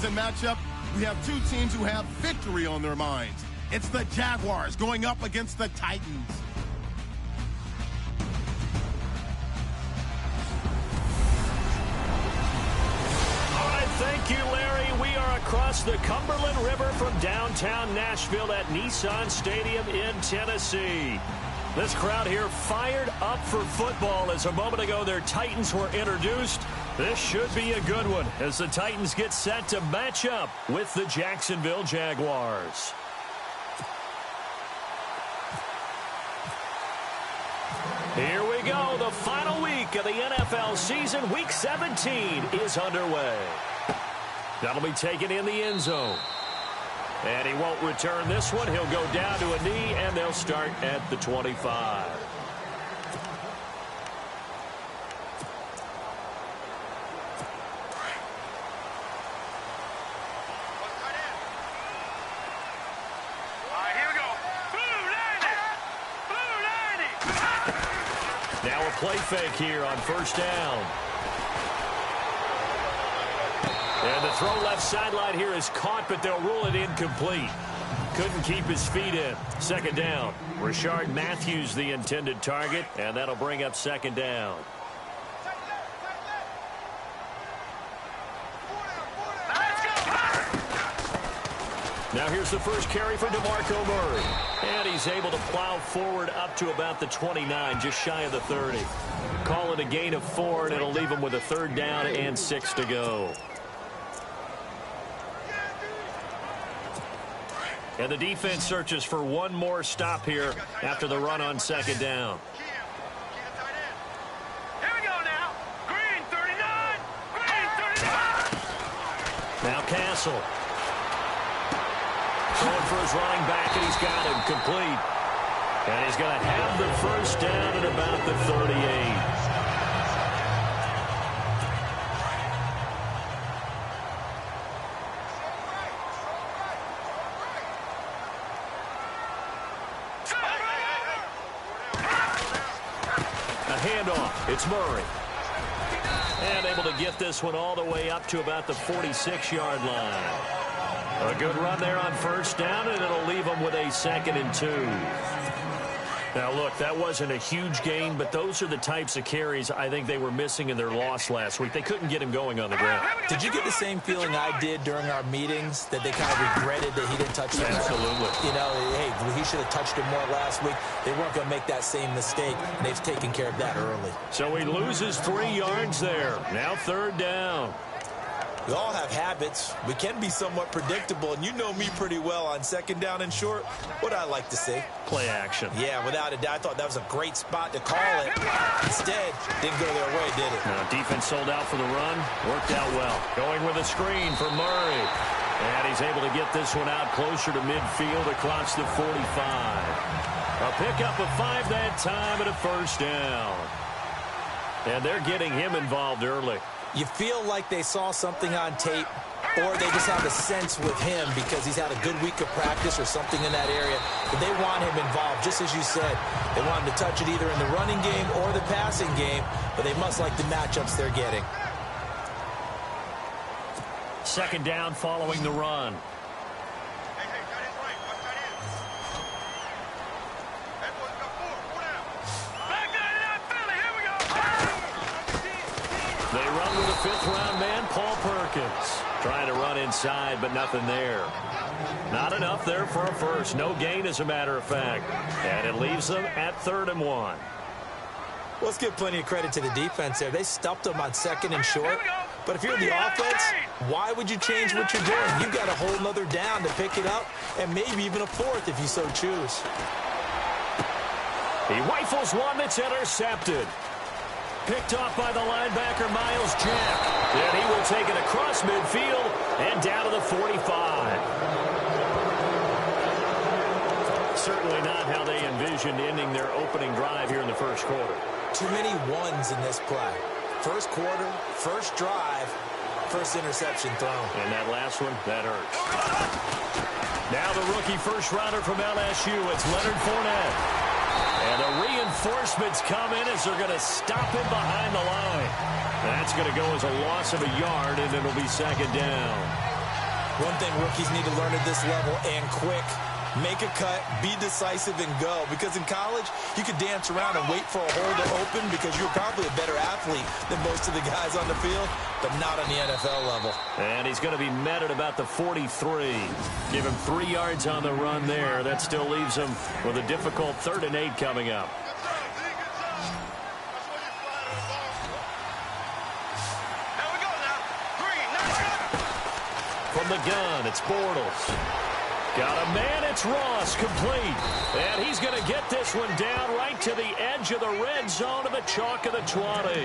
preseason matchup, we have two teams who have victory on their minds. It's the Jaguars going up against the Titans. All right, thank you, Larry. We are across the Cumberland River from downtown Nashville at Nissan Stadium in Tennessee. This crowd here fired up for football as a moment ago their Titans were introduced. This should be a good one as the Titans get set to match up with the Jacksonville Jaguars. Here we go. The final week of the NFL season. Week 17 is underway. That'll be taken in the end zone. And he won't return this one. He'll go down to a knee, and they'll start at the 25. Now a play fake here on first down. And the throw left sideline here is caught, but they'll rule it incomplete. Couldn't keep his feet in. Second down. Rashard Matthews the intended target, and that'll bring up second down. Now here's the first carry for DeMarco Murray. And he's able to plow forward up to about the 29, just shy of the 30. Call it a gain of 4, and it'll leave him with a third down and 6 to go. And the defense searches for one more stop here after the run on second down. Here we go now. Green 39. Green 39. Now Castle. Throwing for his running back, and he's got him complete. And he's going to have the first down at about the 38. It's Murray. And able to get this one all the way up to about the 46-yard line. A good run there on first down, and it'll leave them with a 2nd and 2. Now, look, that wasn't a huge gain, but those are the types of carries I think they were missing in their loss last week. They couldn't get him going on the ground. Did you get the same feeling I did during our meetings, that they kind of regretted that he didn't touch the ball? Absolutely. You know, hey, he should have touched it more last week. They weren't going to make that same mistake, and they've taken care of that early. So he loses 3 yards there. Now third down. We all have habits. We can be somewhat predictable, and you know me pretty well on second down and short. What I like to say? Play action. Yeah, without a doubt. I thought that was a great spot to call it. Instead, didn't go their way, did it? Now, defense sold out for the run. Worked out well. Going with a screen for Murray. And he's able to get this one out closer to midfield across the 45. A pickup of 5 that time and a first down. And they're getting him involved early. You feel like they saw something on tape, or they just have a sense with him because he's had a good week of practice or something in that area. But they want him involved, just as you said. They want him to touch it either in the running game or the passing game, but they must like the matchups they're getting. Second down following the run. They run with a 5th-round man, Paul Perkins. Trying to run inside, but nothing there. Not enough there for a first. No gain, as a matter of fact. And it leaves them at 3rd and 1. Well, let's give plenty of credit to the defense there. They stuffed them on 2nd and short. But if you're the offense, why would you change what you're doing? You've got a whole nother down to pick it up, and maybe even a 4th if you so choose. He rifles one that's intercepted. Picked off by the linebacker, Miles Jack. And he will take it across midfield and down to the 45. Certainly not how they envisioned ending their opening drive here in the first quarter. Too many ones in this play. First quarter, first drive, first interception thrown. And that last one, that hurts. Now the rookie first-rounder from LSU, it's Leonard Fournette. And the reinforcements come in as they're going to stop him behind the line. That's going to go as a loss of a yard, and it'll be second down. One thing rookies need to learn at this level, and quick, make a cut, be decisive, and go. Because in college, you could dance around and wait for a hole to open because you're probably a better athlete than most of the guys on the field, but not on the NFL level. And he's going to be met at about the 43. Give him 3 yards on the run there. That still leaves him with a difficult 3rd and 8 coming up. From the gun, it's Bortles. Got a man, it's Ross, complete. And he's going to get this one down right to the edge of the red zone of the chalk of the 20.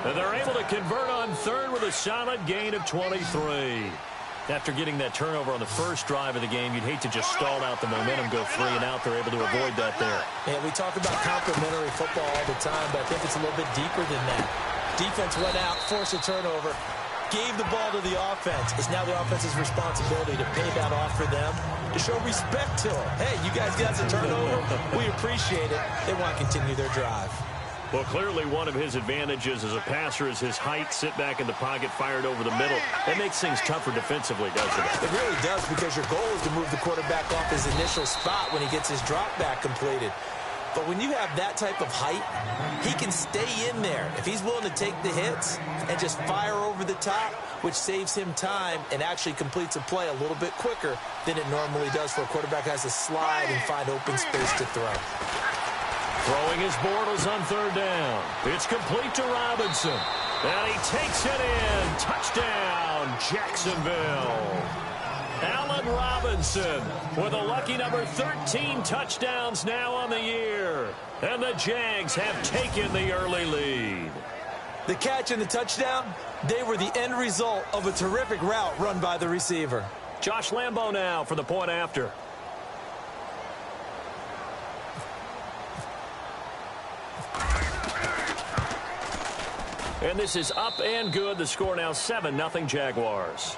And they're able to convert on 3rd with a solid gain of 23. After getting that turnover on the first drive of the game, you'd hate to just stall out the momentum, go 3 and out. They're able to avoid that there. Yeah, we talk about complementary football all the time, but I think it's a little bit deeper than that. Defense went out, forced a turnover, gave the ball to the offense. It's now the offense's responsibility to pay that off for them, to show respect to them. Hey, you guys got the turnover. We appreciate it. They want to continue their drive. Well, clearly one of his advantages as a passer is his height. Sit back in the pocket, fired over the middle. That makes things tougher defensively, doesn't it? It really does, because your goal is to move the quarterback off his initial spot when he gets his drop back completed. But when you have that type of height, he can stay in there. If he's willing to take the hits and just fire over the top, which saves him time and actually completes a play a little bit quicker than it normally does for a quarterback who has to slide and find open space to throw. Throwing his Bortles on 3rd down. It's complete to Robinson. And he takes it in. Touchdown, Jacksonville. Allen Robinson with a lucky number 13 touchdowns now on the year. And the Jags have taken the early lead. The catch and the touchdown, they were the end result of a terrific route run by the receiver. Josh Lambo now for the point after. And this is up and good. The score now 7-0 Jaguars.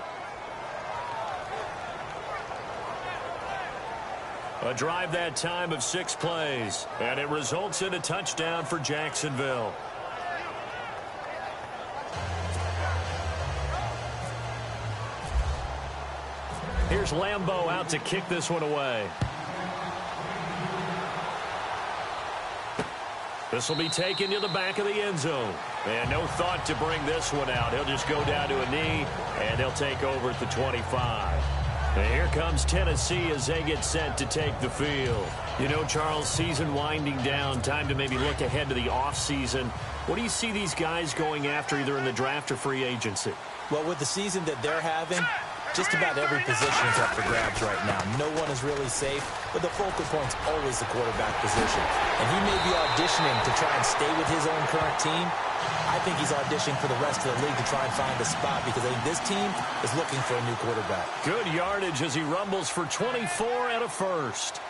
A drive that time of 6 plays. And it results in a touchdown for Jacksonville. Here's Lambo out to kick this one away. This will be taken to the back of the end zone. And no thought to bring this one out. He'll just go down to a knee, and they'll take over at the 25. And here comes Tennessee as they get set to take the field. You know, Charles, season winding down, time to maybe look ahead to the offseason. What do you see these guys going after either in the draft or free agency? Well, with the season that they're having, just about every position is up for grabs right now. No one is really safe, but the focal point's always the quarterback position. And he may be auditioning to try and stay with his own current team. I think he's auditioning for the rest of the league to try and find a spot, because I think this team is looking for a new quarterback. Good yardage as he rumbles for 24 and a first.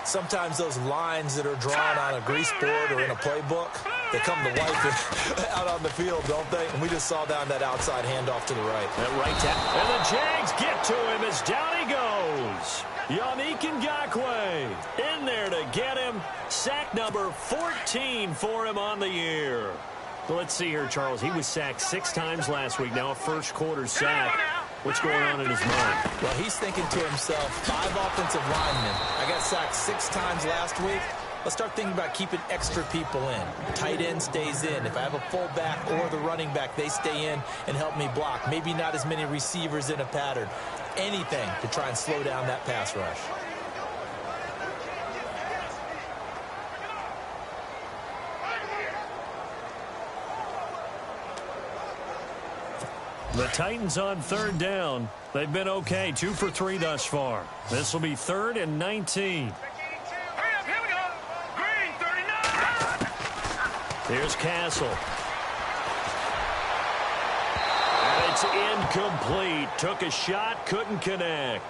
Sometimes those lines that are drawn on a grease board or in a playbook, they come to life out on the field, don't they? And we just saw down that outside handoff to the right. That right tackle. And the Jags get to him as down he goes. Yannick Ngakoue in there to get him. Sack number 14 for him on the year. So let's see here, Charles. He was sacked 6 times last week. Now a first quarter sack. What's going on in his mind? Well, he's thinking to himself, 5 offensive linemen. I got sacked 6 times last week. Let's start thinking about keeping extra people in. Tight end stays in. If I have a fullback or the running back, they stay in and help me block. Maybe not as many receivers in a pattern. Anything to try and slow down that pass rush. The Titans on 3rd down. They've been okay, 2 for 3 thus far. This will be 3rd and 19. Here's Castle. And it's incomplete. Took a shot, couldn't connect.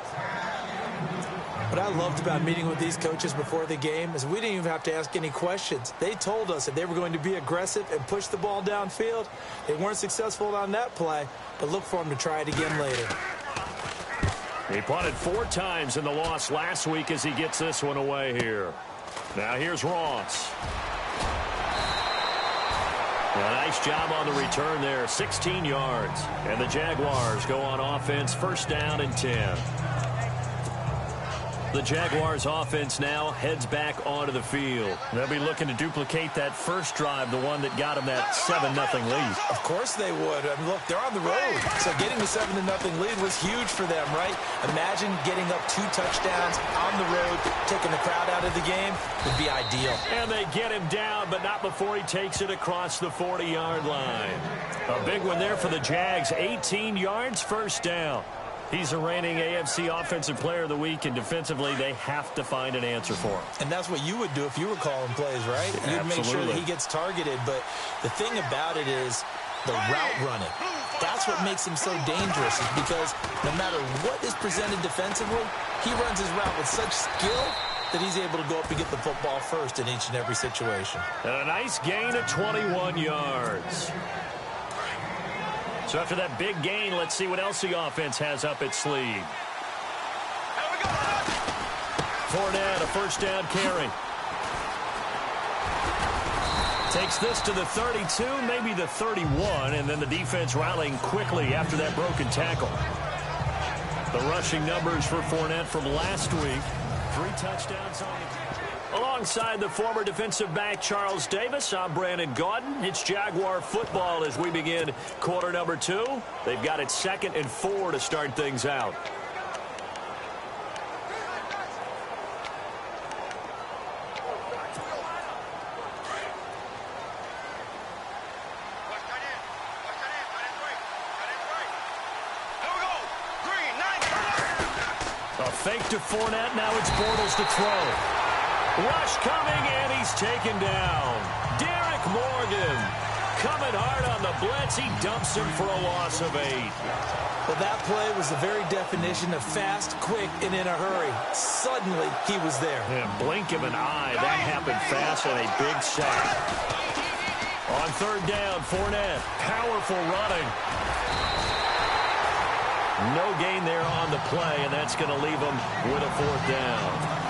What I loved about meeting with these coaches before the game is we didn't even have to ask any questions. They told us that they were going to be aggressive and push the ball downfield. They weren't successful on that play, but look for them to try it again later. He punted 4 times in the loss last week as he gets this one away here. Now here's Ross. A nice job on the return there, 16 yards. And the Jaguars go on offense, first down and 10. The Jaguars offense now heads back onto the field. They'll be looking to duplicate that first drive, the one that got them that 7-0 lead. Of course they would. I mean, look, they're on the road. So getting the 7-0 lead was huge for them, right? Imagine getting up 2 touchdowns on the road, taking the crowd out of the game would be ideal. And they get him down, but not before he takes it across the 40-yard line. A big one there for the Jags, 18 yards, first down. He's a reigning AFC Offensive Player of the Week, and defensively, they have to find an answer for him. And that's what you would do if you were calling plays, right? You'd make sure that he gets targeted. But the thing about it is the route running. That's what makes him so dangerous, is because no matter what is presented defensively, he runs his route with such skill that he's able to go up and get the football first in each and every situation. And a nice gain of 21 yards. So after that big gain, let's see what else the offense has up its sleeve. Fournette, a first down carry. Takes this to the 32, maybe the 31, and then the defense rallying quickly after that broken tackle. The rushing numbers for Fournette from last week. 3 touchdowns on the ground. Alongside the former defensive back Charles Davis, I'm Brandon Gaudin. It's Jaguar football as we begin quarter number 2. They've got it 2nd and 4 to start things out. A fake to Fournette. Now it's Bortles to throw. Rush coming, and he's taken down. Derek Morgan coming hard on the blitz. He dumps him for a loss of 8. Well, that play was the very definition of fast, quick, and in a hurry. Suddenly, he was there. Yeah, blink of an eye. That happened fast, and a big sack. On 3rd down, Fournette. Powerful running. No gain there on the play, and that's going to leave him with a 4th down.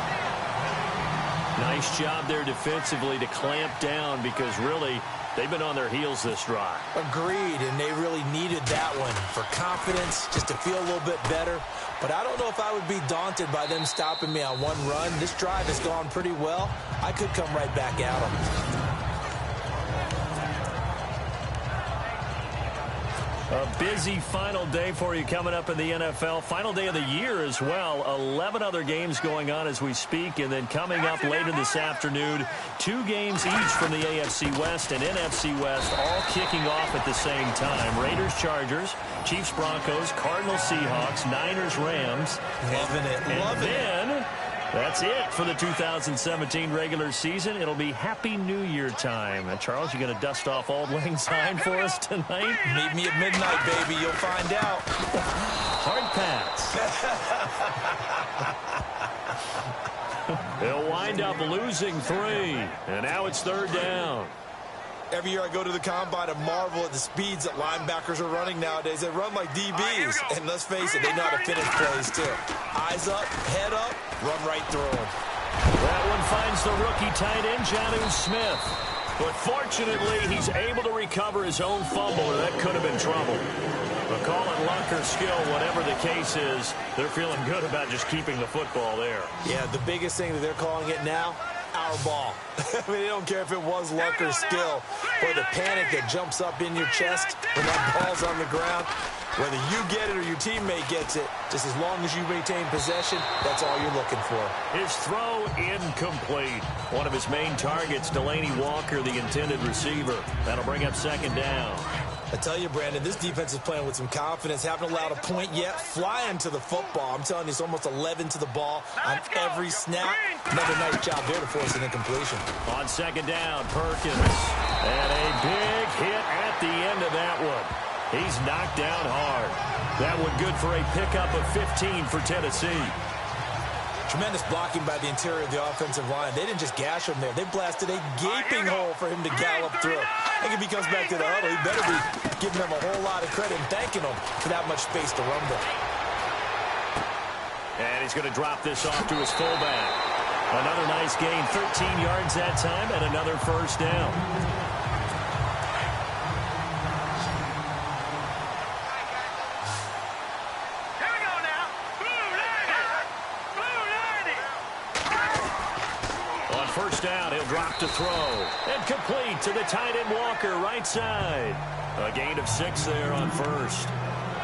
Nice job there defensively to clamp down, because really they've been on their heels this drive. Agreed, and they really needed that one for confidence, just to feel a little bit better. But I don't know if I would be daunted by them stopping me on one run. This drive has gone pretty well. I could come right back at them. A busy final day for you coming up in the NFL. Final day of the year as well. 11 other games going on as we speak. And then coming up later this afternoon, 2 games each from the AFC West and NFC West, all kicking off at the same time. Raiders, Chargers, Chiefs, Broncos, Cardinals, Seahawks, Niners, Rams. Loving it. And then that's it for the 2017 regular season. It'll be Happy New Year time. And Charles, you going to dust off Auld Lang Syne for us tonight? Meet me at midnight, baby. You'll find out. Hard pass. They'll wind up losing 3. And now it's 3rd down. Every year I go to the combine and marvel at the speeds that linebackers are running nowadays. They run like DBs. And let's face it, they know how to finish plays too. Eyes up, head up, run right through them. That one finds the rookie tight end, Jonnu Smith. But fortunately, he's able to recover his own fumble, or that could have been trouble. But call it luck or skill, whatever the case is, they're feeling good about just keeping the football there. Yeah, the biggest thing that they're calling it now, our ball. I mean, they don't care if it was luck or skill, or the panic that jumps up in your chest when that ball's on the ground. Whether you get it or your teammate gets it, just as long as you maintain possession, that's all you're looking for. His throw incomplete. One of his main targets, Delaney Walker, the intended receiver. That'll bring up 2nd down. I tell you, Brandon, this defense is playing with some confidence. Haven't allowed a point yet. Flying to the football. I'm telling you, it's almost 11 to the ball on every snap. Another nice job there to force an incompletion. On 2nd down, Perkins. And a big hit at the end of that one. He's knocked down hard. That one good for a pickup of 15 for Tennessee. Tremendous blocking by the interior of the offensive line. They didn't just gash him there. They blasted a gaping hole for him to gallop through. I think if he comes back to the huddle, he better be giving them a whole lot of credit and thanking them for that much space to rumble. And he's going to drop this off to his fullback. Another nice gain, 13 yards that time, and another first down. first down. He'll drop to throw. And complete to the tight end Walker, right side. A gain of 6 there on first.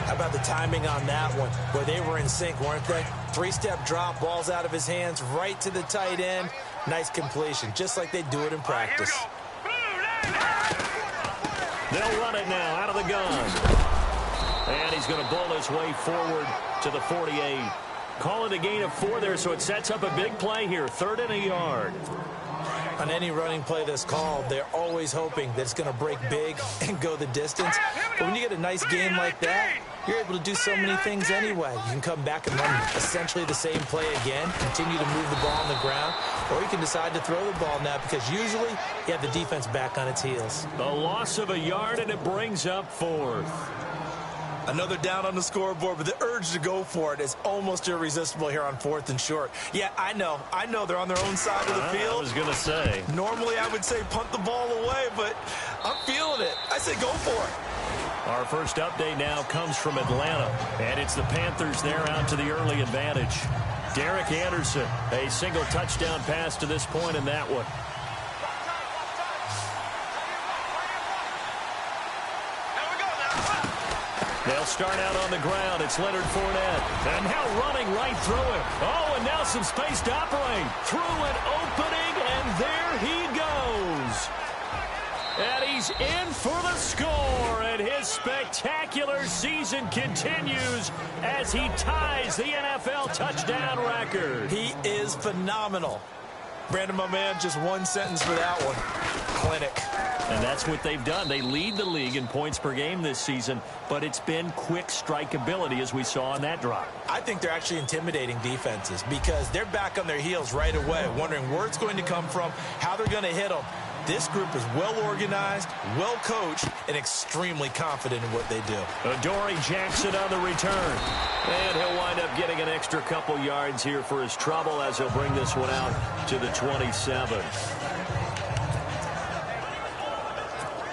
How about the timing on that one, where they were in sync, weren't they? 3-step drop, ball's out of his hands, right to the tight end. Nice completion, just like they do it in practice. They'll run it now out of the gun. And he's going to bull his way forward to the 48. Call it a gain of 4 there, so it sets up a big play here. 3rd and a yard. On any running play that's called, they're always hoping that it's going to break big and go the distance. But when you get a nice game like that, you're able to do so many things anyway. You can come back and run essentially the same play again, continue to move the ball on the ground, or you can decide to throw the ball now because usually you have the defense back on its heels. A loss of a yard, and it brings up 4th. Another down on the scoreboard, but the urge to go for it is almost irresistible here on 4th and short. Yeah, I know they're on their own side of the field. I was going to say. Normally I would say punt the ball away, but I'm feeling it. I say go for it. Our first update now comes from Atlanta, and it's the Panthers there out to the early advantage. Derek Anderson, a single touchdown pass to this point in that one. They'll start out on the ground. It's Leonard Fournette. And now running right through it. Oh, and now some space to operate. Through an opening, and there he goes. And he's in for the score. And his spectacular season continues as he ties the NFL touchdown record. He is phenomenal. Brandon, my man, just one sentence for that one. Clinic. And that's what they've done. They lead the league in points per game this season, but it's been quick strikeability as we saw on that drive. I think they're actually intimidating defenses because they're back on their heels right away, wondering where it's going to come from, how they're going to hit them. This group is well organized, well coached, and extremely confident in what they do. Adoree Jackson on the return. And he'll wind up getting an extra couple yards here for his trouble as he'll bring this one out to the 27.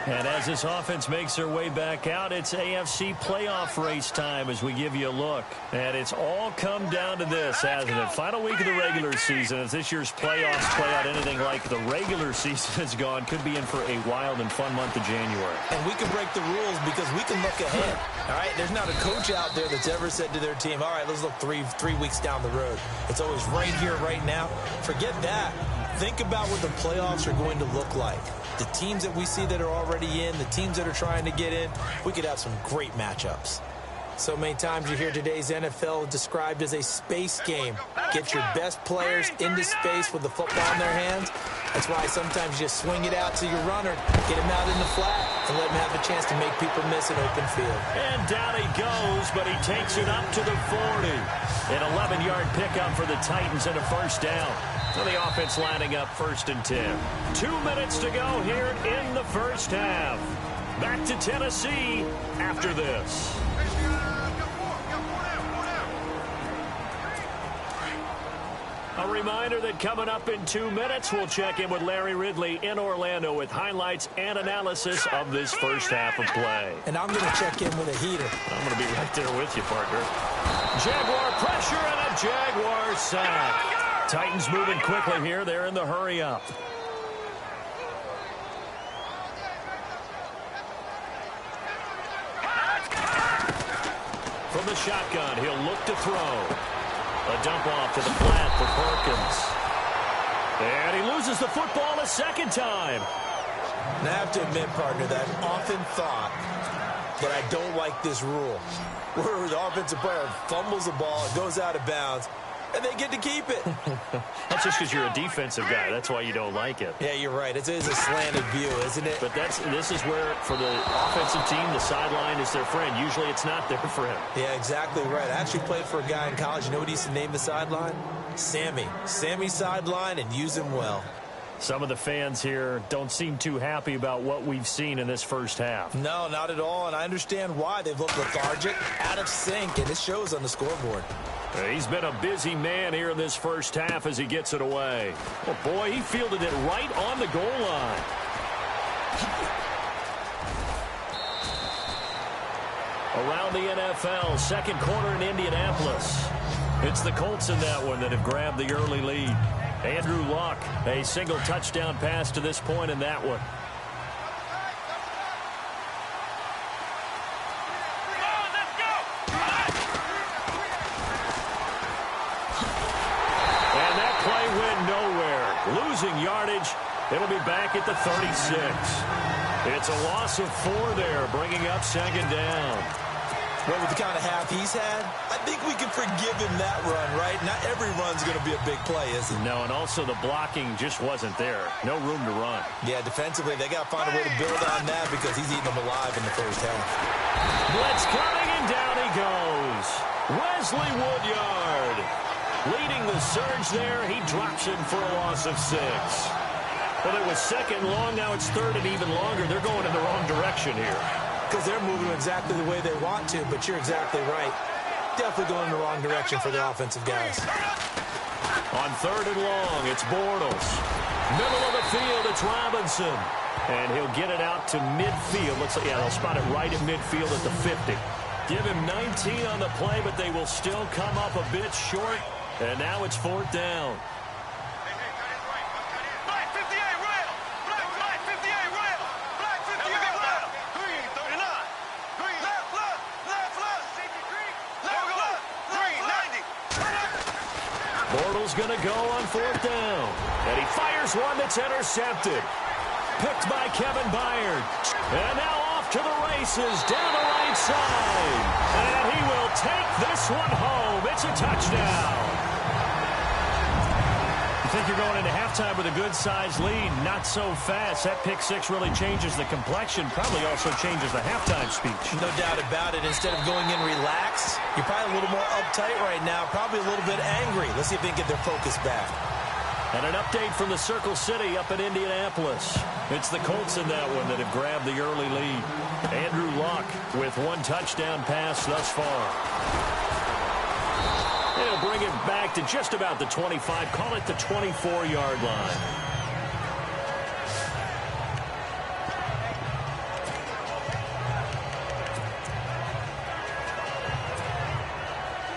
And as this offense makes their way back out, it's AFC playoff race time as we give you a look. And it's all come down to this, hasn't it? Final week of the regular season. As this year's playoffs play out anything like the regular season has gone, could be in for a wild and fun month of January. And we can break the rules because we can look ahead. All right, there's not a coach out there that's ever said to their team, all right, let's look three weeks down the road. It's always right here, right now. Forget that. Think about what the playoffs are going to look like. The teams that we see that are already in, the teams that are trying to get in, we could have some great matchups. So many times you hear today's NFL described as a space game. Get your best players into space with the football in their hands. That's why sometimes you just swing it out to your runner, get him out in the flat, and let him have a chance to make people miss an open field. And down he goes, but he takes it up to the 40. An 11-yard pickup for the Titans and a first down. So the offense lining up 1st and 10. 2 minutes to go here in the first half. Back to Tennessee after this. A reminder that coming up in 2 minutes, we'll check in with Larry Ridley in Orlando with highlights and analysis of this first half of play. And I'm going to check in with a heater. I'm going to be right there with you, partner. Jaguar pressure and a Jaguar sack. Titans moving quickly here. They're in the hurry up. From the shotgun, he'll look to throw. A dump off to the flat for Perkins. And he loses the football a second time. And I have to admit, partner, that I've often thought that I don't like this rule. Where the offensive player fumbles the ball, it goes out of bounds, and they get to keep it. That's just because you're a defensive guy. That's why you don't like it. Yeah, you're right. It is a slanted view, isn't it? But this is where, for the offensive team, the sideline is their friend. Usually it's not there for him. Yeah, exactly right. I actually played for a guy in college. You know what he used to name the sideline? Sammy. Sammy sideline, and use him well. Some of the fans here don't seem too happy about what we've seen in this first half. No, not at all, and I understand why. They've looked lethargic, out of sync, and it shows on the scoreboard. He's been a busy man here in this first half as he gets it away. Oh, boy, he fielded it right on the goal line. Around the NFL, second quarter in Indianapolis. It's the Colts in that one that have grabbed the early lead. Andrew Luck, a single touchdown pass to this point in that one. And that play went nowhere. Losing yardage. It'll be back at the 36. It's a loss of 4 there, bringing up second down. Well, with the kind of half he's had, I think we can forgive him that run, right? Not every run's going to be a big play, is it? No, and also the blocking just wasn't there. No room to run. Yeah, defensively, they got to find a way to build on that because he's eating them alive in the first half. Blitz coming, and down he goes. Wesley Woodyard leading the surge there. He drops in for a loss of 6. Well, it was second long. Now it's third and even longer. They're going in the wrong direction here. Because they're moving exactly the way they want to, but you're exactly right. Definitely going in the wrong direction for the offensive guys. On third and long, it's Bortles. Middle of the field, it's Robinson. And he'll get it out to midfield. Looks like, yeah, they'll spot it right at midfield at the 50. Give him 19 on the play, but they will still come up a bit short. And now it's fourth down. Bortles going to go on fourth down. And he fires one that's intercepted. Picked by Kevin Byard. And now off to the races down the right side. And he will take this one home. It's a touchdown. You think you're going into halftime with a good-sized lead. Not so fast. That pick six really changes the complexion. Probably also changes the halftime speech. No doubt about it. Instead of going in relaxed, you're probably a little more uptight right now. Probably a little bit angry. Let's see if they can get their focus back. And an update from the Circle City up in Indianapolis. It's the Colts in that one that have grabbed the early lead. Andrew Luck with 1 touchdown pass thus far. They'll bring it back to just about the 25. Call it the 24-yard line.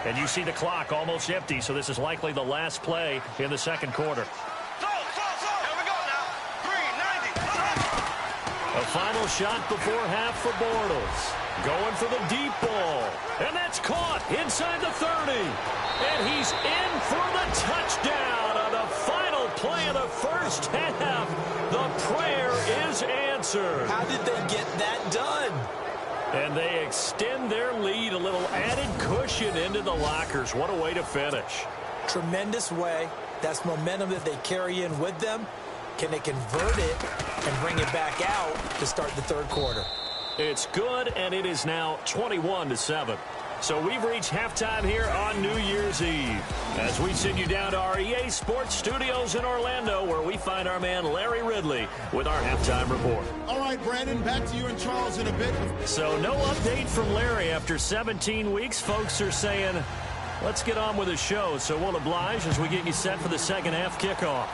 And you see the clock almost empty, so this is likely the last play in the second quarter. A final shot before half for Bortles. Going for the deep ball. And that's caught inside the 30. And he's in for the touchdown on the final play of the first half. The prayer is answered. How did they get that done? And they extend their lead, a little added cushion into the lockers. What a way to finish. Tremendous way. That's momentum that they carry in with them. Can they convert it and bring it back out to start the third quarter? It's good, and it is now 21-7. So we've reached halftime here on New Year's Eve as we send you down to our EA Sports Studios in Orlando, where we find our man Larry Ridley with our halftime report. All right, Brandon, back to you and Charles in a bit. So no update from Larry after 17 weeks. Folks are saying, let's get on with the show. So we'll oblige as we get you set for the second half kickoff.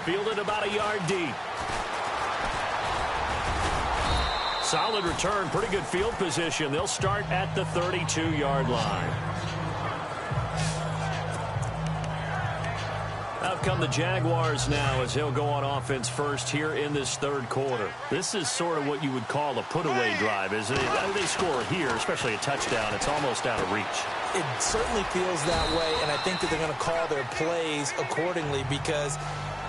Fielded about a yard deep. Solid return, pretty good field position. They'll start at the 32-yard line. Out come the Jaguars now as he'll go on offense first here in this third quarter. This is sort of what you would call a put-away drive, isn't it? They score here, especially a touchdown. It's almost out of reach. It certainly feels that way, and I think that they're going to call their plays accordingly because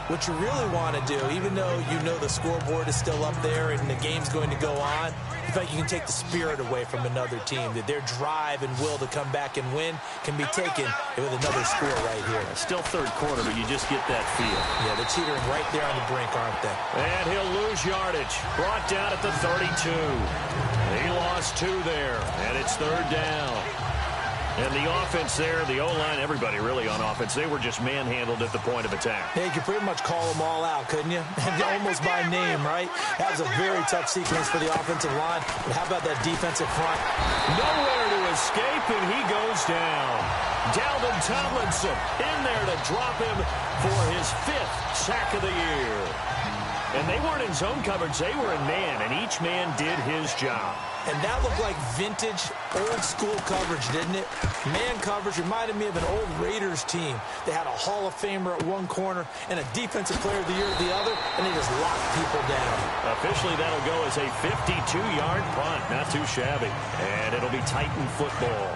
what you really want to do, even though you know the scoreboard is still up there and the game's going to go on, in fact, you can take the spirit away from another team, that their drive and will to come back and win can be taken with another score right here. Still third quarter, but you just get that feel. Yeah, they're teetering right there on the brink, aren't they? And he'll lose yardage. Brought down at the 32. He lost 2 there, and it's third down. And the offense there, the O-line, everybody really on offense, they were just manhandled at the point of attack. Yeah, you could pretty much call them all out, couldn't you? Almost by name, right? That was a very tough sequence for the offensive line. But how about that defensive front? Nowhere to escape, and he goes down. Dalvin Tomlinson in there to drop him for his 5th sack of the year. And they weren't in zone coverage. They were in man, and each man did his job. And that looked like vintage, old-school coverage, didn't it? Man coverage reminded me of an old Raiders team. They had a Hall of Famer at one corner and a Defensive Player of the Year at the other, and they just locked people down. Officially, that'll go as a 52-yard punt. Not too shabby. And it'll be Titan football.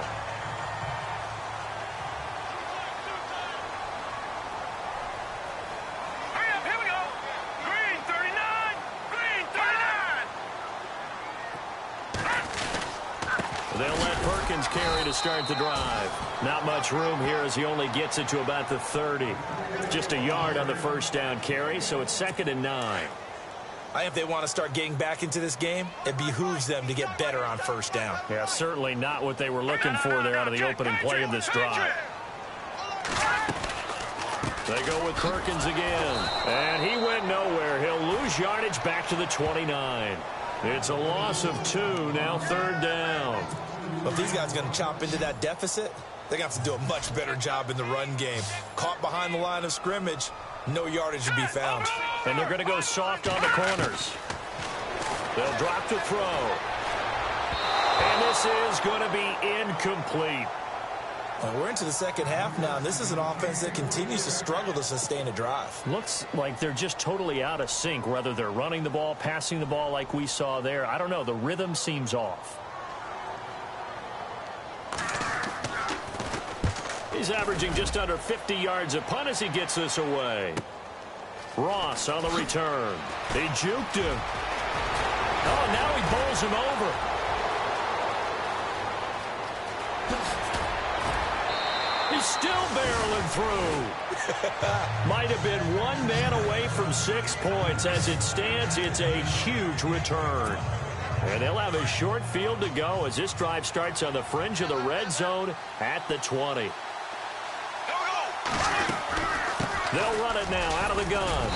They'll let Perkins carry to start the drive. Not much room here as he only gets it to about the 30. Just a yard on the first down carry, so it's 2nd and 9. I think if they want to start getting back into this game, it behooves them to get better on first down. Yeah, certainly not what they were looking for there out of the opening play of this drive. They go with Perkins again. And he went nowhere. He'll lose yardage back to the 29. It's a loss of 2, now 3rd down. But if these guys are going to chop into that deficit, they're going to have to do a much better job in the run game. Caught behind the line of scrimmage, no yardage to be found. And they're going to go soft on the corners. They'll drop to throw. And this is going to be incomplete. Well, we're into the second half now, and this is an offense that continues to struggle to sustain a drive. Looks like they're just totally out of sync, whether they're running the ball, passing the ball like we saw there. I don't know. The rhythm seems off. He's averaging just under 50 yards a punt as he gets this away. Ross on the return. They juked him. Oh, now he bowls him over. He's still barreling through. Might have been one man away from 6 points. As it stands, it's a huge return. And they'll have a short field to go as this drive starts on the fringe of the red zone at the 20. They'll run it now out of the gun.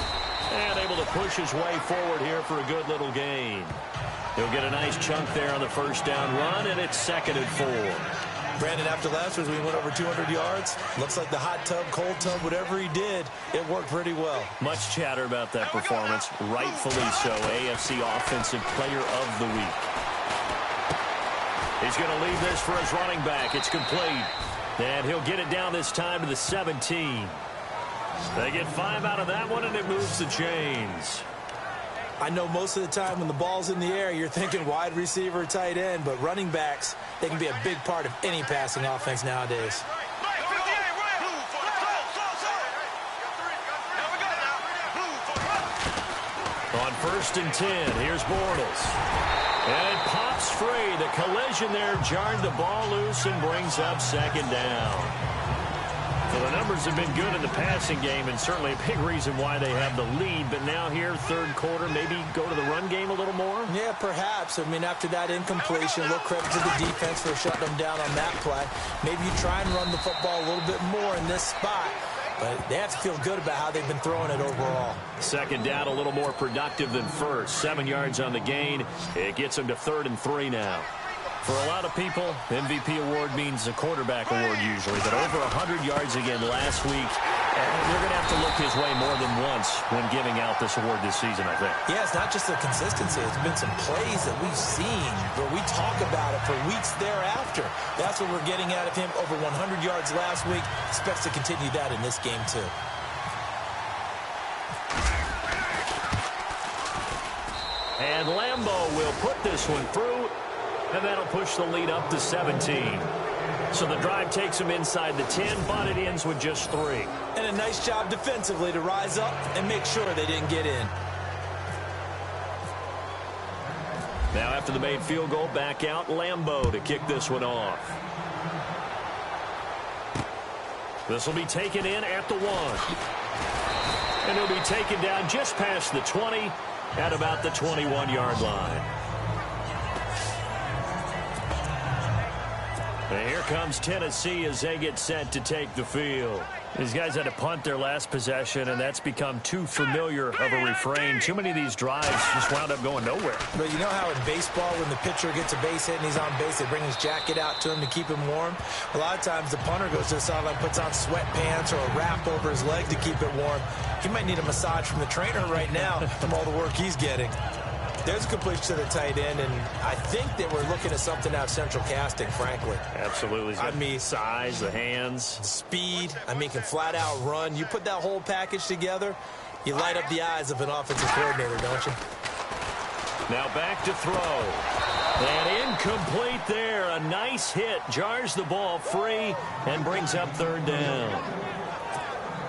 And able to push his way forward here for a good little gain. He'll get a nice chunk there on the first down run, and it's 2nd and 4. Brandon, after last week, we went over 200 yards. Looks like the hot tub, cold tub, whatever he did, it worked pretty well. Much chatter about that performance. Rightfully so. AFC Offensive Player of the Week. He's going to leave this for his running back. It's complete. And he'll get it down this time to the 17. They get 5 out of that one, and it moves the chains. I know most of the time when the ball's in the air, you're thinking wide receiver, tight end, but running backs, they can be a big part of any passing offense nowadays. On 1st and 10, here's Bortles. And it pops free. The collision there jarred the ball loose and brings up 2nd down. So the numbers have been good in the passing game, and certainly a big reason why they have the lead. But now here, 3rd quarter, maybe go to the run game a little more? Yeah, perhaps. I mean, after that incompletion, a little credit to the defense for shutting them down on that play. Maybe you try and run the football a little bit more in this spot. But they have to feel good about how they've been throwing it overall. 2nd down, a little more productive than first. 7 yards on the gain. It gets them to 3rd and 3 now. For a lot of people, MVP award means a quarterback award usually, but over 100 yards again last week. They're going to have to look his way more than once when giving out this award this season, I think. Yeah, it's not just the consistency. It's been some plays that we've seen where we talk about it for weeks thereafter. That's what we're getting out of him. Over 100 yards last week. Expects to continue that in this game, too. And Lambeau will put this one through. And that'll push the lead up to 17. So the drive takes them inside the 10, but it ends with just 3. And a nice job defensively to rise up and make sure they didn't get in. Now after the made field goal, back out Lambeau to kick this one off. This will be taken in at the 1. And he'll be taken down just past the 20 at about the 21-yard line. And here comes Tennessee as they get set to take the field. These guys had to punt their last possession, and that's become too familiar of a refrain. Too many of these drives just wound up going nowhere. But you know how in baseball, when the pitcher gets a base hit and he's on base, they bring his jacket out to him to keep him warm? A lot of times the punter goes to the sideline, puts on sweatpants or a wrap over his leg to keep it warm. He might need a massage from the trainer right now from all the work he's getting. There's a completion to the tight end, and I think that we're looking at something out of central casting, frankly. Absolutely. I mean, size, the hands. Speed. I mean, can flat out run. You put that whole package together, you light up the eyes of an offensive coordinator, don't you? Now back to throw. And incomplete there. A nice hit. Jars the ball free and brings up third down.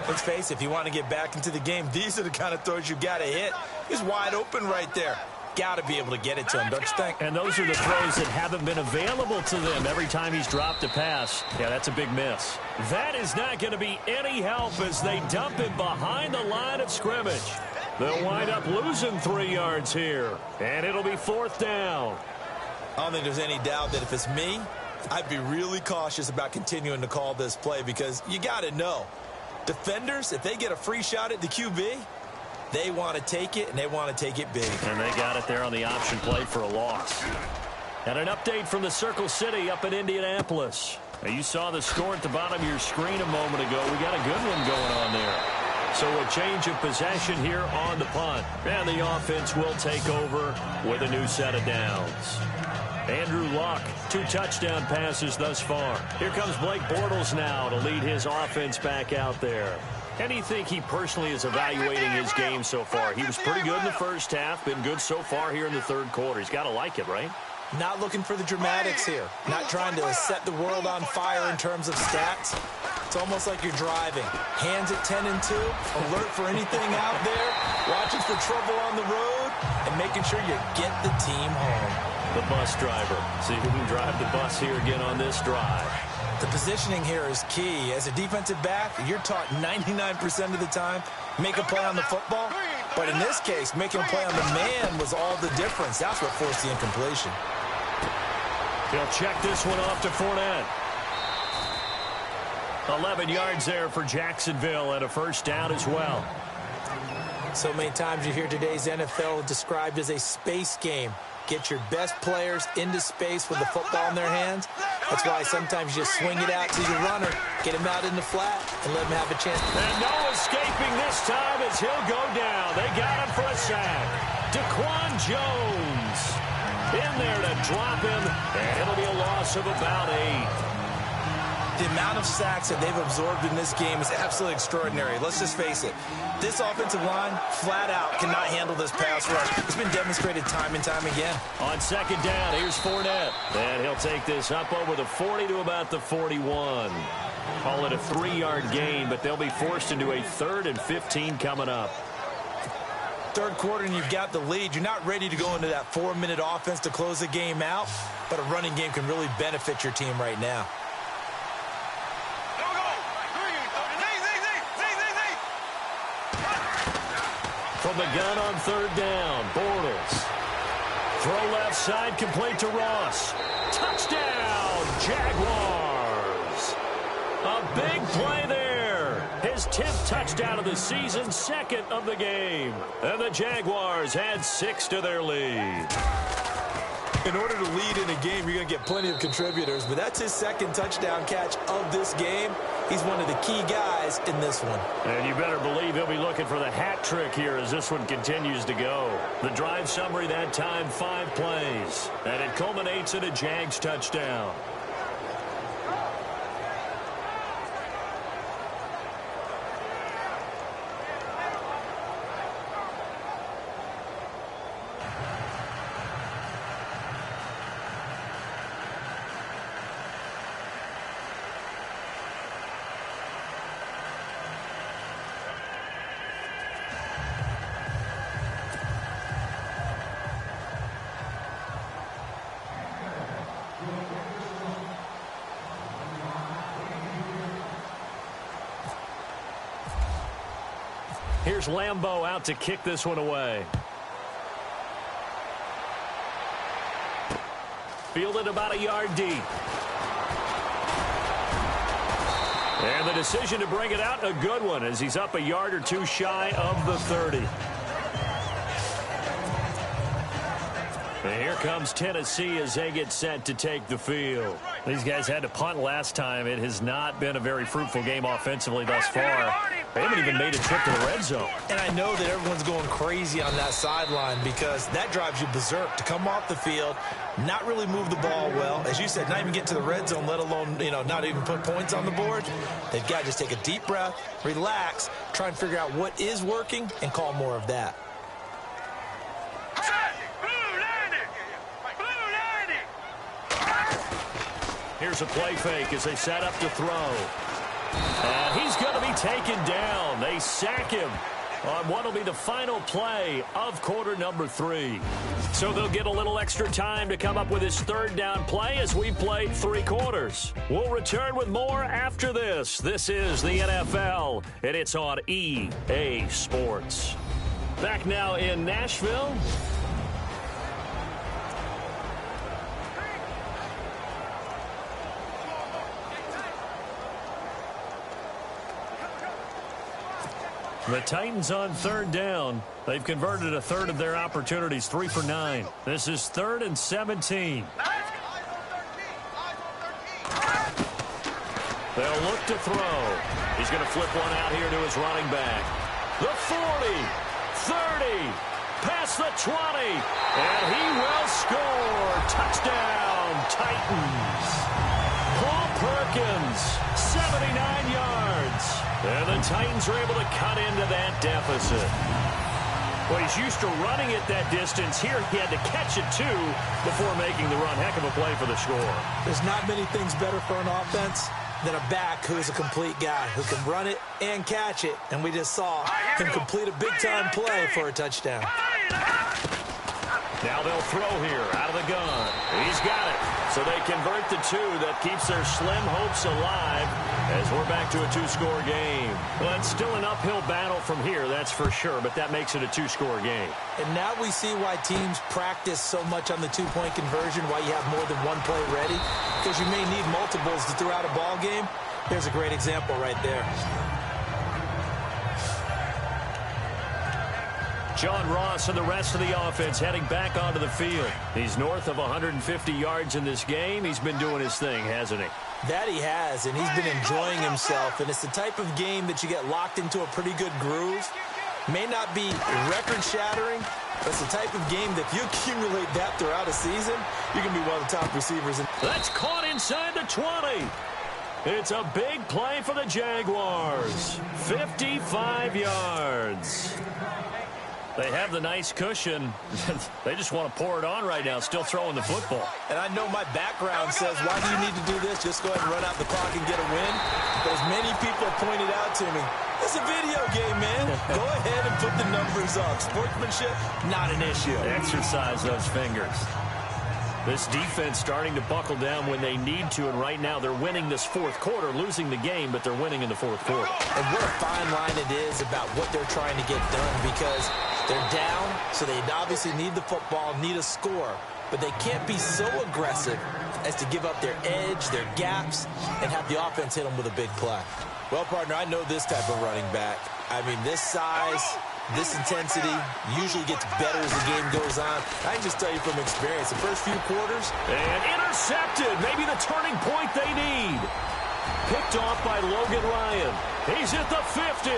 Let's face it, if you want to get back into the game, these are the kind of throws you got to hit. He's wide open right there. Got to be able to get it to him, don't you think? And those are the throws that haven't been available to them every time he's dropped a pass. Yeah, that's a big miss. That is not going to be any help as they dump him behind the line of scrimmage. They'll wind up losing 3 yards here, and it'll be fourth down. I don't think there's any doubt that if it's me, I'd be really cautious about continuing to call this play because you got to know, defenders, if they get a free shot at the QB, they want to take it, and they want to take it big. And they got it there on the option play for a loss. And an update from the Circle City up in Indianapolis. Now, you saw the score at the bottom of your screen a moment ago. We got a good one going on there. So a change of possession here on the punt. And the offense will take over with a new set of downs. Andrew Luck, 2 touchdown passes thus far. Here comes Blake Bortles now to lead his offense back out there. How do you think he personally is evaluating his game so far? He was pretty good in the first half, been good so far here in the third quarter. He's got to like it, right? Not looking for the dramatics here. Not trying to set the world on fire in terms of stats. It's almost like you're driving. Hands at 10 and 2, alert for anything out there, watching for trouble on the road, and making sure you get the team home. The bus driver. See who can drive the bus here again on this drive. The positioning here is key. As a defensive back, you're taught 99% of the time, make a play on the football. But in this case, making a play on the man was all the difference. That's what forced the incompletion. He'll check this one off to Fournette. 11 yards there for Jacksonville and a first down as well. So many times you hear today's NFL described as a space game. Get your best players into space with the football in their hands. That's why sometimes you just swing it out to your runner, get him out in the flat, and let him have a chance. And no escaping this time as he'll go down. They got him for a sack. Daquan Jones in there to drop him, and it'll be a loss of about 8. The amount of sacks that they've absorbed in this game is absolutely extraordinary. Let's just face it. This offensive line, flat out, cannot handle this pass rush. It's been demonstrated time and time again. On second down, here's Fournette. And he'll take this up over the 40 to about the 41. Call it a 3-yard gain, but they'll be forced into a 3rd and 15 coming up. Third quarter and you've got the lead. You're not ready to go into that 4-minute offense to close the game out, but a running game can really benefit your team right now. From the gun on third down, Bortles. Throw left side, complete to Ross. Touchdown, Jaguars. A big play there. His 10th touchdown of the season, 2nd of the game. And the Jaguars add 6 to their lead. In order to lead in a game, you're going to get plenty of contributors, but that's his 2nd touchdown catch of this game. He's one of the key guys in this one. And you better believe he'll be looking for the hat trick here as this one continues to go. The drive summary that time, 5 plays. And it culminates in a Jags touchdown. Here's Lambeau out to kick this one away. Fielded about a yard deep. And the decision to bring it out, a good one, as he's up a yard or two shy of the 30. And here comes Tennessee as they get set to take the field. These guys had to punt last time. It has not been a very fruitful game offensively thus far. They haven't even made a trip to the red zone. And I know that everyone's going crazy on that sideline because that drives you berserk to come off the field, not really move the ball well. As you said, not even get to the red zone, let alone, not even put points on the board. They've got to just take a deep breath, relax, try and figure out what is working, and call more of that. Here's a play fake as they set up to throw. And he's going to be taken down. They sack him on what will be the final play of quarter number 3. So they'll get a little extra time to come up with his third down play as we played 3 quarters. We'll return with more after this. This is the NFL, and it's on EA Sports. Back now in Nashville. The Titans on third down. They've converted a third of their opportunities, 3 for 9. This is 3rd and 17. They'll look to throw. He's going to flip one out here to his running back. The 40, 30, past the 20, and he will score. Touchdown, Titans. Paul Perkins, 79 yards. And the Titans are able to cut into that deficit. Well, he's used to running it that distance. Here he had to catch it, too, before making the run. Heck of a play for the score. There's not many things better for an offense than a back who is a complete guy who can run it and catch it. And we just saw him complete a big-time play for a touchdown. Now they'll throw here out of the gun. He's got it. So they convert the 2. That keeps their slim hopes alive as we're back to a 2-score game. Well, it's still an uphill battle from here, that's for sure, but that makes it a 2-score game. And now we see why teams practice so much on the 2-point conversion, why you have more than one play ready, because you may need multiples to throw out a ball game. There's a great example right there. John Ross and the rest of the offense heading back onto the field. He's north of 150 yards in this game. He's been doing his thing, hasn't he? That he has, and he's been enjoying himself. And it's the type of game that you get locked into a pretty good groove. May not be record-shattering, but it's the type of game that if you accumulate that throughout a season, you can be one of the top receivers. That's caught inside the 20. It's a big play for the Jaguars. 55 yards. They have the nice cushion. They just want to pour it on right now, still throwing the football. And I know my background says, why do you need to do this? Just go ahead and run out the clock and get a win. But as many people pointed out to me, it's a video game, man. Go ahead and put the numbers up. Sportsmanship, not an issue. Exercise those fingers. This defense starting to buckle down when they need to, and right now they're winning this 4th quarter, losing the game, but they're winning in the 4th quarter. And what a fine line it is about what they're trying to get done, because they're down, so they obviously need the football, need a score, but they can't be so aggressive as to give up their edge, their gaps, and have the offense hit them with a big play. Well, partner, I know this type of running back. I mean, this size, this intensity usually gets better as the game goes on. I can just tell you from experience, the first few quarters. And intercepted. Maybe the turning point they need. Picked off by Logan Ryan. He's at the 50,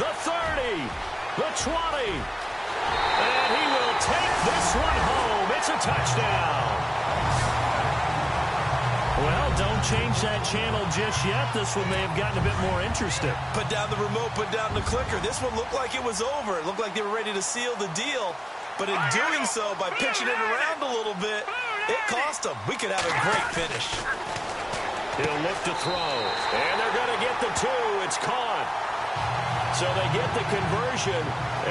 the 30, the 20. And he will take this one home. It's a touchdown. Well, don't change that channel just yet. This one may have gotten a bit more interesting. Put down the remote, put down the clicker. This one looked like it was over. It looked like they were ready to seal the deal. But in doing so, by pitching it around a little bit, it cost them. We could have a great finish. He'll look to throw. And they're going to get the 2. It's caught. So they get the conversion.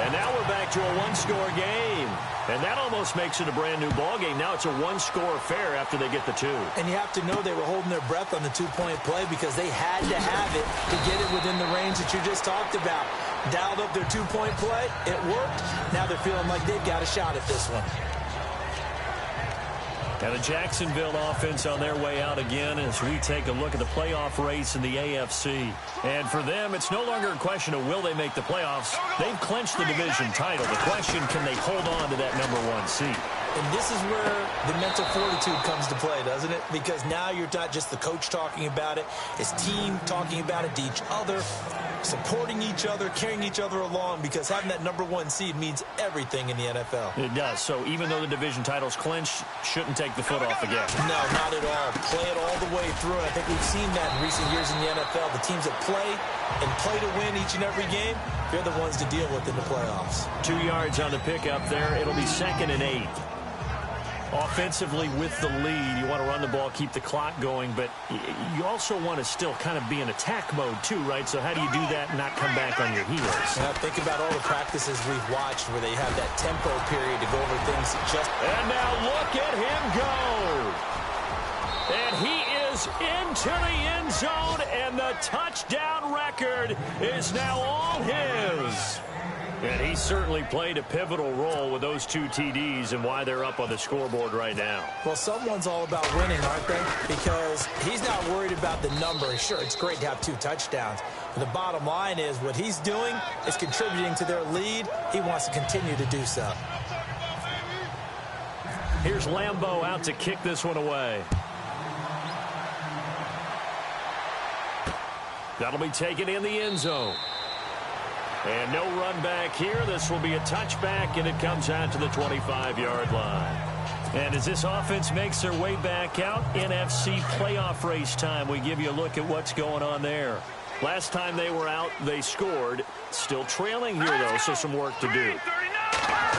And now we're back to a 1-score game. And that almost makes it a brand-new ball game. Now it's a 1-score affair after they get the 2. And you have to know they were holding their breath on the 2-point play because they had to have it to get it within the range that you just talked about. Dialed up their 2-point play. It worked. Now they're feeling like they've got a shot at this one. And the Jacksonville offense on their way out again as we take a look at the playoff race in the AFC. And for them, it's no longer a question of will they make the playoffs. They've clinched the division title. The question, can they hold on to that #1 seed? And this is where the mental fortitude comes to play, doesn't it? Because now you're not just the coach talking about it, it's team talking about it to each other, supporting each other, carrying each other along, because having that #1 seed means everything in the NFL. It does. So even though the division title's clinched, shouldn't take the foot off the gas. No, not at all. Play it all the way through. And I think we've seen that in recent years in the NFL. The teams that play and play to win each and every game, they're the ones to deal with in the playoffs. 2 yards on the pickup there. It'll be 2nd and 8. Offensively with the lead, you want to run the ball, keep the clock going, but you also want to still kind of be in attack mode too, right? So how do you do that and not come back on your heels? Now think about all the practices we've watched where they have that tempo period to go over things just... And now look at him go! And he is into the end zone, and the touchdown record is now all his. And he certainly played a pivotal role with those 2 TDs and why they're up on the scoreboard right now. Well, someone's all about winning, aren't they? Because he's not worried about the number. Sure, it's great to have 2 touchdowns. But the bottom line is what he's doing is contributing to their lead. He wants to continue to do so. Here's Lambeau out to kick this one away. That'll be taken in the end zone. And no run back here. This will be a touchback, and it comes out to the 25-yard line. And as this offense makes their way back out, NFC playoff race time, we give you a look at what's going on there. Last time they were out, they scored. Still trailing here, though, so some work to do.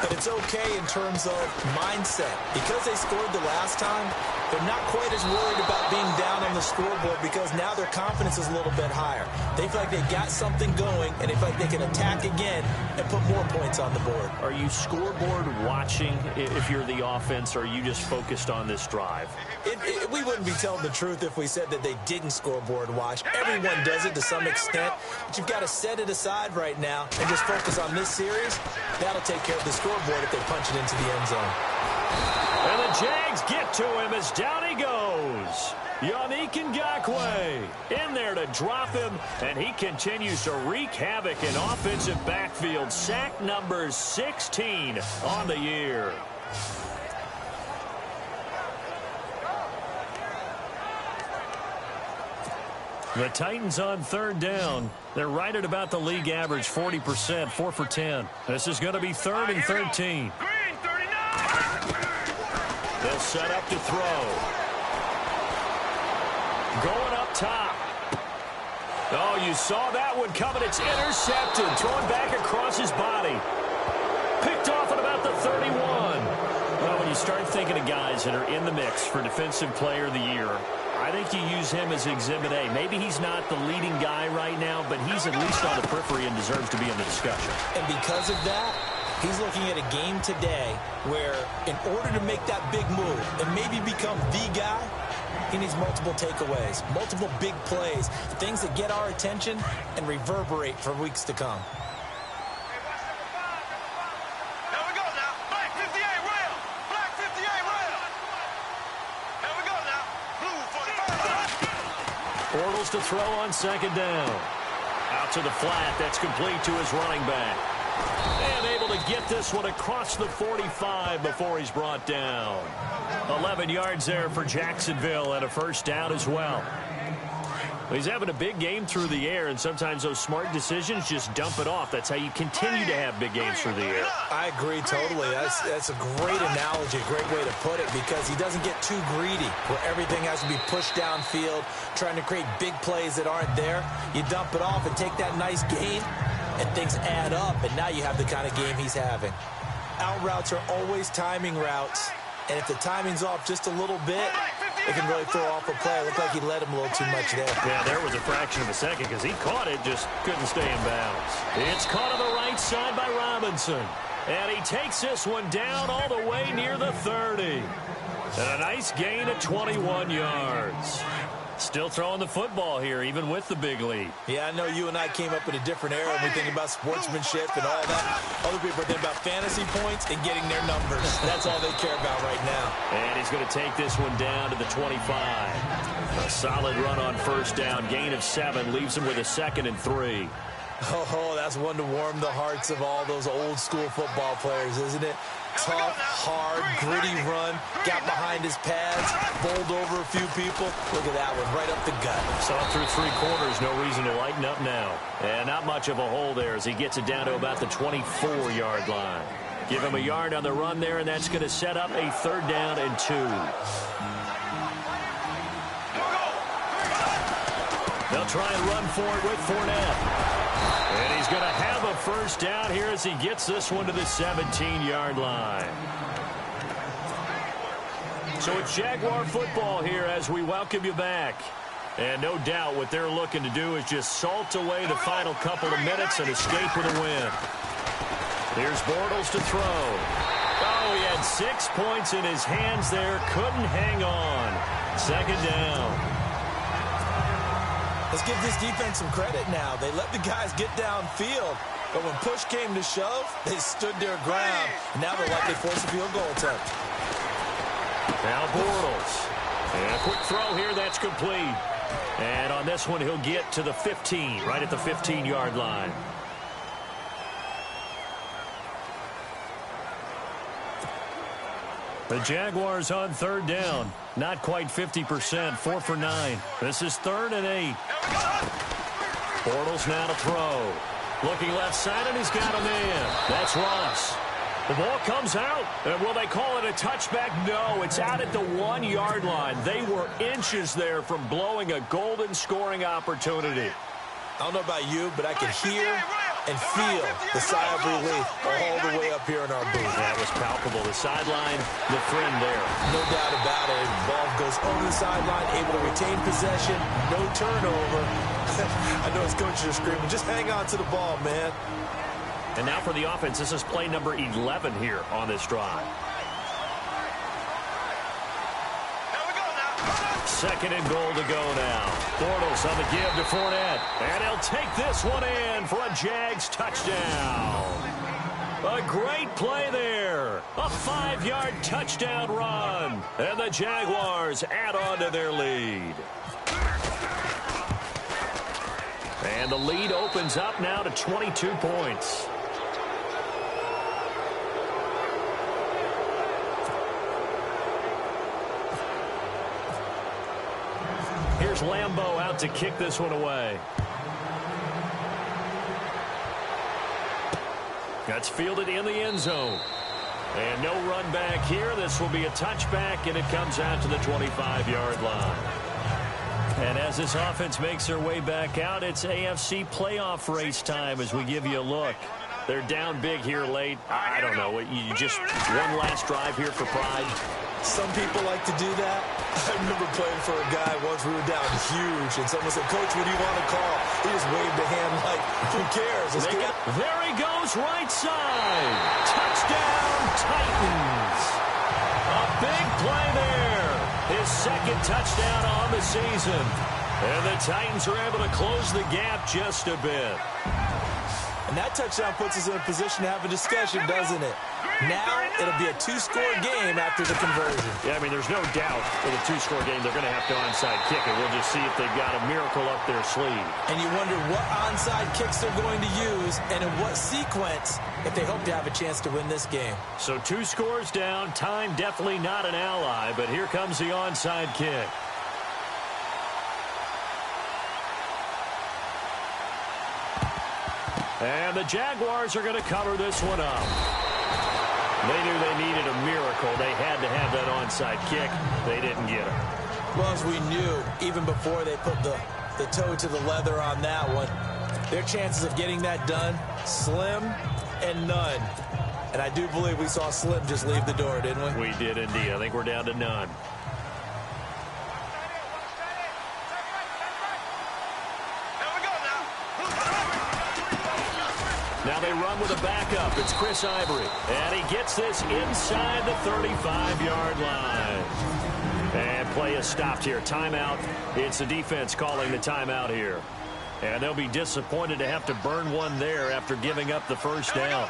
But it's okay in terms of mindset. Because they scored the last time, they're not quite as worried about being down on the scoreboard because now their confidence is a little bit higher. They feel like they got something going, and they feel like they can attack again and put more points on the board. Are you scoreboard watching if you're the offense, or are you just focused on this drive? We wouldn't be telling the truth if we said that they didn't scoreboard watch. Everyone does it to some extent, but you've got to set it aside right now and just focus on this series. That'll take care of the scoreboard if they punch it into the end zone. And the Jags get to him as down he goes. Yannick Ngakoue in there to drop him, and he continues to wreak havoc in offensive backfield. Sack number 16 on the year. The Titans on 3rd down. They're right at about the league average, 40%, 4 for 10. This is going to be 3rd and 13. They'll set up to throw. Going up top. Oh, you saw that one coming. It's intercepted. Thrown back across his body. Picked off at about the 31. Well, when you start thinking of guys that are in the mix for Defensive Player of the Year, I think you use him as Exhibit A. Maybe he's not the leading guy right now, but he's at least on the periphery and deserves to be in the discussion. And because of that, he's looking at a game today where in order to make that big move and maybe become the guy, he needs multiple takeaways, multiple big plays, things that get our attention and reverberate for weeks to come. Bortles to throw on 2nd down. Out to the flat. That's complete to his running back. And able to get this one across the 45 before he's brought down. 11 yards there for Jacksonville and a 1st down as well. He's having a big game through the air, and sometimes those smart decisions just dump it off. That's how you continue to have big games through the air. I agree totally. That's a great analogy, a great way to put it, because he doesn't get too greedy where everything has to be pushed downfield, trying to create big plays that aren't there. You dump it off and take that nice gain, and things add up, and now you have the kind of game he's having. Out routes are always timing routes, and if the timing's off just a little bit, it can really throw off a play. It looked like he let him a little too much there. Yeah, there was a fraction of a second because he caught it, just couldn't stay in bounds. It's caught on the right side by Robinson. And he takes this one down all the way near the 30. And a nice gain of 21 yards. still throwing the football here, even with the big lead. Yeah, I know you and I came up in a different era and we think about sportsmanship and all that. Other people are thinking about fantasy points and getting their numbers. That's all they care about right now. And he's going to take this one down to the 25. A solid run on first down. Gain of 7 leaves him with a 2nd and 3. Oh, that's one to warm the hearts of all those old school football players, isn't it? Tough, hard, gritty run. Got behind his pads, bowled over a few people. Look at that one, right up the gut. Saw it through 3 quarters. No reason to lighten up now. And not much of a hole there as he gets it down to about the 24-yard line. Give him a yard on the run there, and that's going to set up a 3rd down and 2. They'll try and run for it with Fournette. And he's going to have a first down here as he gets this one to the 17-yard line. So it's Jaguar football here as we welcome you back. And no doubt what they're looking to do is just salt away the final couple of minutes and escape with a win. Here's Bortles to throw. Oh, he had 6 points in his hands there. Couldn't hang on. 2nd down. Let's give this defense some credit now. They let the guys get downfield, but when push came to shove, they stood their ground. And now they'll likely force a field goal attempt. Now Bortles. And a quick throw here, that's complete. And on this one, he'll get to the 15, right at the 15-yard line. The Jaguars on 3rd down. Not quite 50%, 4 for 9. This is 3rd and 8. Bortles now to throw. Looking left side, and he's got a man. That's Ross. The ball comes out. And will they call it a touchback? No, it's out at the 1-yard line. They were inches there from blowing a golden scoring opportunity. I don't know about you, but I can hear and feel the sigh of relief all the way up here in our booth. That was palpable. The sideline, the friend there. No doubt about it. The ball goes over the sideline, able to retain possession, no turnover. I know his coaches are screaming, just hang on to the ball, man. And now for the offense, this is play number 11 here on this drive. 2nd and goal to go now. Bortles on the give to Fournette. And he'll take this one in for a Jags touchdown. A great play there. A 5-yard touchdown run. And the Jaguars add on to their lead. And the lead opens up now to 22 points. Here's Lambeau out to kick this one away. That's fielded in the end zone. And no run back here. This will be a touchback, and it comes out to the 25-yard line. And as this offense makes their way back out, it's AFC playoff race time as we give you a look. They're down big here late. I don't know. You just one last drive here for pride. Some people like to do that. I remember playing for a guy once. We were down huge, and someone said, "Coach, what do you want to call?" He just waved a hand like, who cares? Let's get it. There he goes, right side. Touchdown, Titans. A big play there. His 2nd touchdown on the season. And the Titans are able to close the gap just a bit. And that touchdown puts us in a position to have a discussion, doesn't it? Now it'll be a 2-score game after the conversion. Yeah, I mean, there's no doubt with a 2-score game they're going to have to onside kick it. We'll just see if they've got a miracle up their sleeve. And you wonder what onside kicks they're going to use and in what sequence if they hope to have a chance to win this game. So 2 scores down. Time definitely not an ally, but here comes the onside kick. And the Jaguars are going to cover this one up. They knew they needed a miracle. They had to have that onside kick. They didn't get it. Well, as we knew, even before they put the toe to the leather on that one, their chances of getting that done, slim and none. And I do believe we saw Slim just leave the door, didn't we? We did indeed. I think we're down to none. Now they run with a backup. It's Chris Ivory. And he gets this inside the 35-yard line. And Play is stopped here. Timeout. It's the defense calling the timeout here. And they'll be disappointed to have to burn one there after giving up the first down.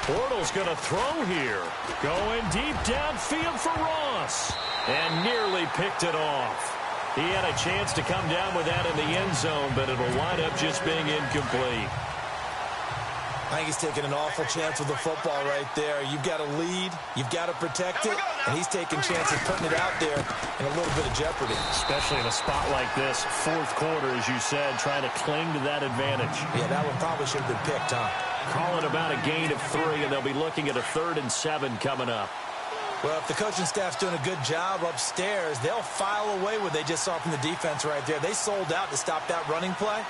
Bortles going to throw here. Going deep downfield for Ross. And nearly picked it off. He had a chance to come down with that in the end zone, but it'll wind up just being incomplete. I think he's taking an awful chance with the football right there. You've got to lead, you've got to protect it, and he's taking chances putting it out there in a little bit of jeopardy. Especially in a spot like this, fourth quarter, as you said, trying to cling to that advantage. Yeah, that one probably should have been picked, huh? Calling about a gain of 3, and they'll be looking at a 3rd and 7 coming up. Well, if the coaching staff's doing a good job upstairs, they'll file away what they just saw from the defense right there. They sold out to stop that running play.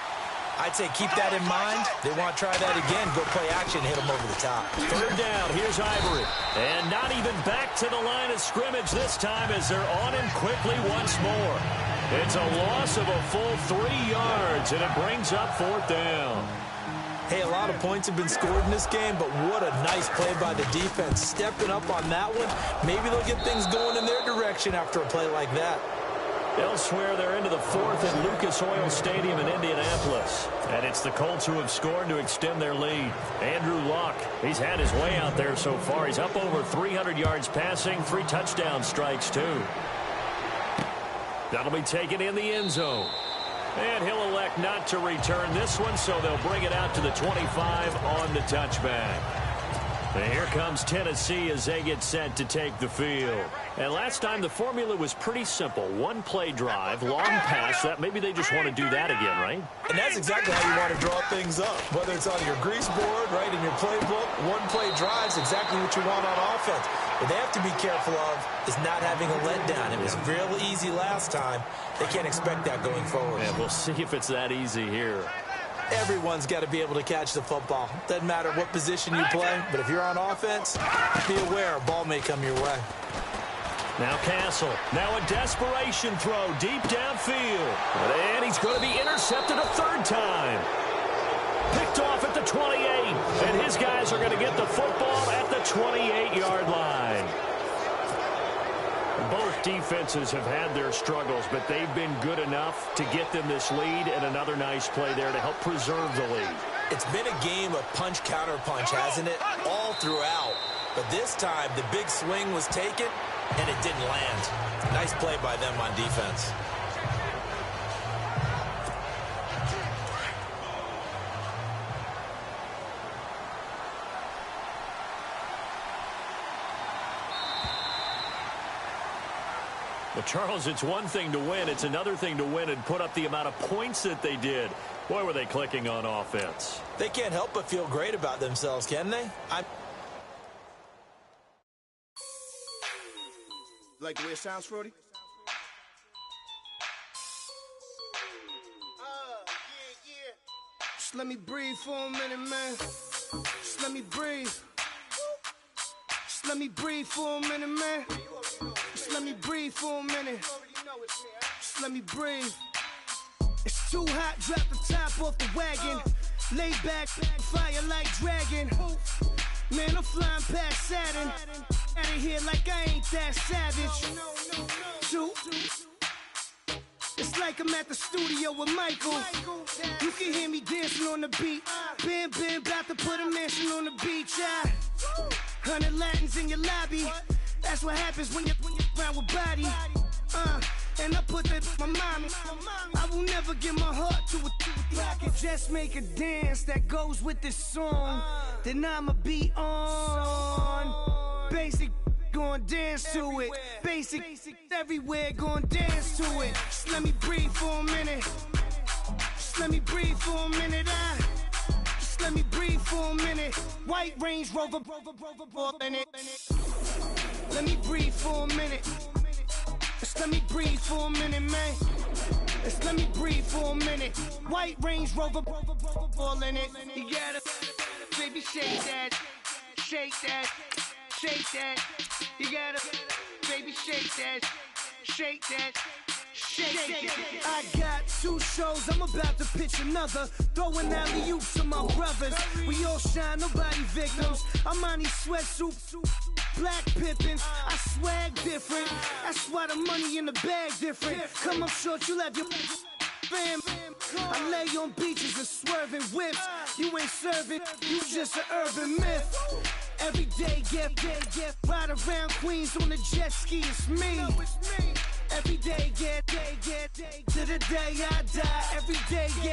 I'd say keep that in mind. They want to try that again, go play action, hit them over the top. 3rd down, here's Ivory. And not even back to the line of scrimmage this time as they're on him quickly once more. It's a loss of a full 3 yards, and it brings up 4th down. Hey, a lot of points have been scored in this game, but what a nice play by the defense. Stepping up on that one, maybe they'll get things going in their direction after a play like that. Elsewhere, they're into the 4th at Lucas Oil Stadium in Indianapolis. And it's the Colts who have scored to extend their lead. Andrew Luck, he's had his way out there so far. He's up over 300 yards passing, 3 touchdown strikes, too. That'll be taken in the end zone. And he'll elect not to return this one, so they'll bring it out to the 25 on the touchback. And here comes Tennessee as they get set to take the field. And last time the formula was pretty simple. 1-play drive, long pass. That maybe they just want to do that again, right? And that's exactly how you want to draw things up. Whether it's on your grease board, right, in your playbook, 1-play drive is exactly what you want on offense. What they have to be careful of is not having a letdown. It was real easy last time. They can't expect that going forward. And we'll see if it's that easy here. Everyone's got to be able to catch the football. Doesn't matter what position you play, but if you're on offense, be aware a ball may come your way. Now Castle. Now a desperation throw deep downfield. And he's going to be intercepted a 3rd time. Picked off at the 28. And his guys are going to get the football at the 28-yard line. Both defenses have had their struggles, but they've been good enough to get them this lead, and another nice play there to help preserve the lead. It's been a game of punch-counter-punch, hasn't it? All throughout. But this time, the big swing was taken, and it didn't land. Nice play by them on defense. Well, Charles, it's one thing to win. It's another thing to win and put up the amount of points that they did. Boy, were they clicking on offense. They can't help but feel great about themselves, can they? Like the way it sounds, Frody? Yeah. Just let me breathe for a minute, man. Just let me breathe. Just let me breathe for a minute, man. Just let me breathe for a minute. Just let me breathe. It's too hot, drop the top off the wagon. Lay back, fire like dragon. Man, I'm flying past Saturn. Out of here like I ain't that savage. It's like I'm at the studio with Michael. You can hear me dancing on the beat. Bam, about to put a mansion on the beach. 100 Latins in your lobby. That's what happens when you're around with body. And I put that in my mommy. I will never give my heart to a I can just make a dance that goes with this song. Then I'ma be on. Basic, gon' dance to it. Basic, everywhere, gon' dance to it. Just let me breathe for a minute. Just let me breathe for a minute. Just let me breathe for a minute. White Range Rover, in it. Let me breathe for a minute. Just let me breathe for a minute, man. Just let me breathe for a minute. White Range Rover, all in it. You gotta, baby, shake that, shake that, shake that. You gotta, baby, shake that, shake that. Shake. I got 2 shows, I'm about to pitch another. Throwing alley-oops to my brothers. We all shine, nobody victims. I'm on these sweatsuits. black pimpin'. I swag different. That's why the money in the bag different. Come up short, you left your fam. I lay on beaches and swerving whips. You ain't serving, you just an urban myth. Every day, get ride around Queens on the jet ski. It's me. Every day, get to the day I die. Every day, get.